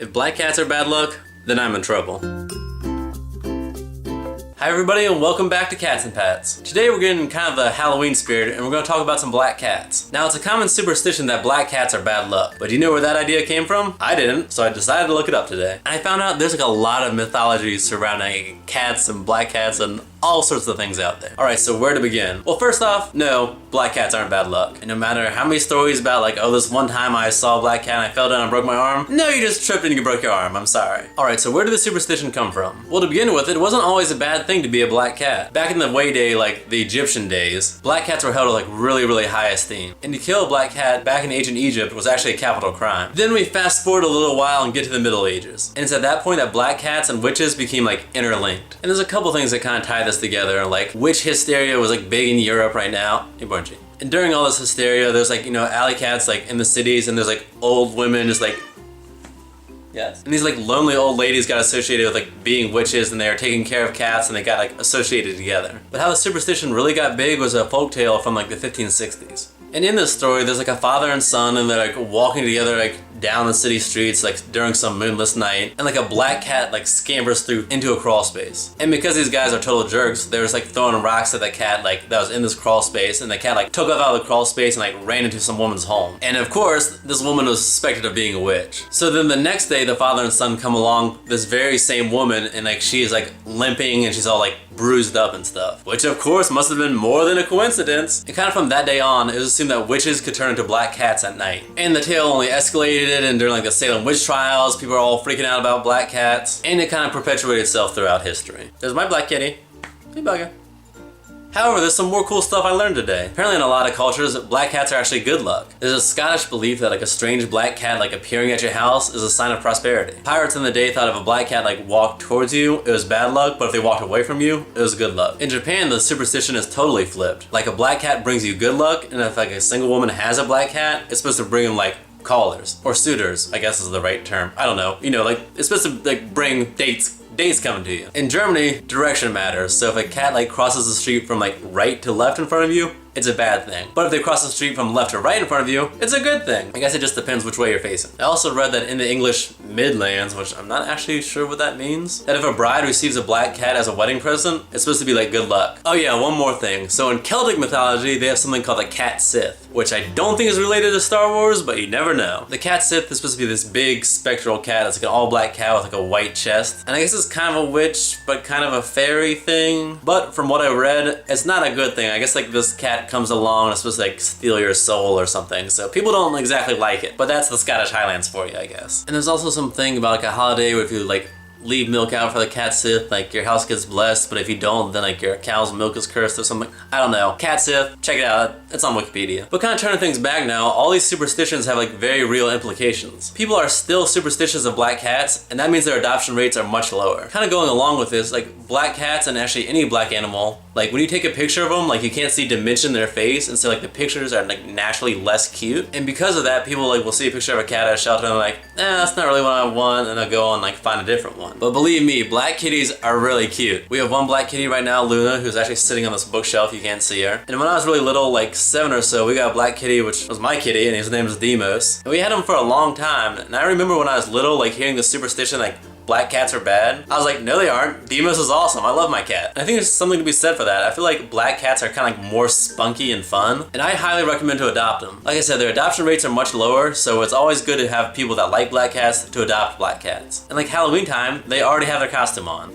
If black cats are bad luck, then I'm in trouble. Hi everybody and welcome back to Cats and Pats. Today we're getting kind of the Halloween spirit and we're going to talk about some black cats. Now it's a common superstition that black cats are bad luck, but do you know where that idea came from? I didn't, so I decided to look it up today. And I found out there's like a lot of mythology surrounding cats and black cats and all sorts of things out there. Alright, so where to begin? Well, first off, no, black cats aren't bad luck. And no matter how many stories about like, oh, this one time I saw a black cat and I fell down and broke my arm, no, you just tripped and you broke your arm, I'm sorry. Alright, so where did the superstition come from? Well, to begin with, it wasn't always a bad thing to be a black cat. Back in the way day, like the Egyptian days, black cats were held in like really high esteem. And to kill a black cat back in ancient Egypt was actually a capital crime. Then we fast forward a little while and get to the Middle Ages. And it's at that point that black cats and witches became like interlinked. And there's a couple things that kind of tie this together, like witch hysteria was like big in Europe right now. Hey, Bungie. And during all this hysteria, there's like, you know, alley cats like in the cities and there's like old women just like, yes. And these like lonely old ladies got associated with like being witches and they were taking care of cats and they got like associated together. But how the superstition really got big was a folktale from like the 1560s. And in this story, there's like a father and son and they're like walking together like down the city streets like during some moonless night, and like a black cat like scampers through into a crawl space. And because these guys are total jerks, they was like throwing rocks at the cat like that was in this crawl space, and the cat like took off out of the crawl space and like ran into some woman's home. And of course, this woman was suspected of being a witch. So then the next day, the father and son come along this very same woman and like she is like limping and she's all like bruised up and stuff, which of course must have been more than a coincidence. And kind of from that day on, it was assumed that witches could turn into black cats at night. And the tale only escalated, and during like the Salem witch trials, people are all freaking out about black cats, and it kind of perpetuated itself throughout history. There's my black kitty. Hey, bugger. However, there's some more cool stuff I learned today. Apparently in a lot of cultures, black cats are actually good luck. There's a Scottish belief that like a strange black cat like appearing at your house is a sign of prosperity. Pirates in the day thought if a black cat like walked towards you, it was bad luck, but if they walked away from you, it was good luck. In Japan, the superstition is totally flipped. Like a black cat brings you good luck, and if like a single woman has a black cat, it's supposed to bring them like callers or suitors, I guess is the right term. I don't know. You know, like it's supposed to like bring dates coming to you. In Germany, direction matters. So if a cat like crosses the street from like right to left in front of you, it's a bad thing. But if they cross the street from left to right in front of you, it's a good thing. I guess it just depends which way you're facing. I also read that in the English Midlands, which I'm not actually sure what that means, that if a bride receives a black cat as a wedding present, it's supposed to be like good luck. Oh yeah, one more thing. So in Celtic mythology, they have something called the Cat Sith, which I don't think is related to Star Wars, but you never know. The Cat Sith is supposed to be this big spectral cat. It's like an all black cat with like a white chest. And I guess it's kind of a witch, but kind of a fairy thing. But from what I read, it's not a good thing. I guess like this cat comes along and it's supposed to like steal your soul or something. So people don't exactly like it, but that's the Scottish Highlands for you, I guess. And there's also something about like a holiday where if you like leave milk out for the Cat Sith, like your house gets blessed, but if you don't, then like your cow's milk is cursed or something. I don't know. Cat Sith, check it out. It's on Wikipedia. But kind of turning things back now, all these superstitions have like very real implications. People are still superstitious of black cats, and that means their adoption rates are much lower. Kind of going along with this, like black cats and actually any black animal, like when you take a picture of them, like you can't see dimension in their face, and so like the pictures are like naturally less cute. And because of that, people like will see a picture of a cat at a shelter and they're like, that's not really what I want, and they'll go and like find a different one. But believe me, black kitties are really cute. We have one black kitty right now, Luna, who's actually sitting on this bookshelf. You can't see her. And when I was really little, like 7 or so, we got a black kitty, which was my kitty, and his name is Demos. And we had him for a long time. And I remember when I was little, like hearing the superstition like black cats are bad. I was like, no they aren't. Demos is awesome. I love my cat. And I think there's something to be said for that. I feel like black cats are kind of like more spunky and fun, and I highly recommend to adopt them. Like I said, their adoption rates are much lower, so it's always good to have people that like black cats to adopt black cats. And like Halloween time, they already have their costume on.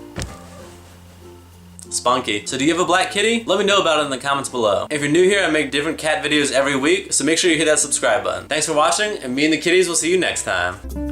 Spunky. So do you have a black kitty? Let me know about it in the comments below. If you're new here, I make different cat videos every week, so make sure you hit that subscribe button. Thanks for watching, and me and the kitties will see you next time.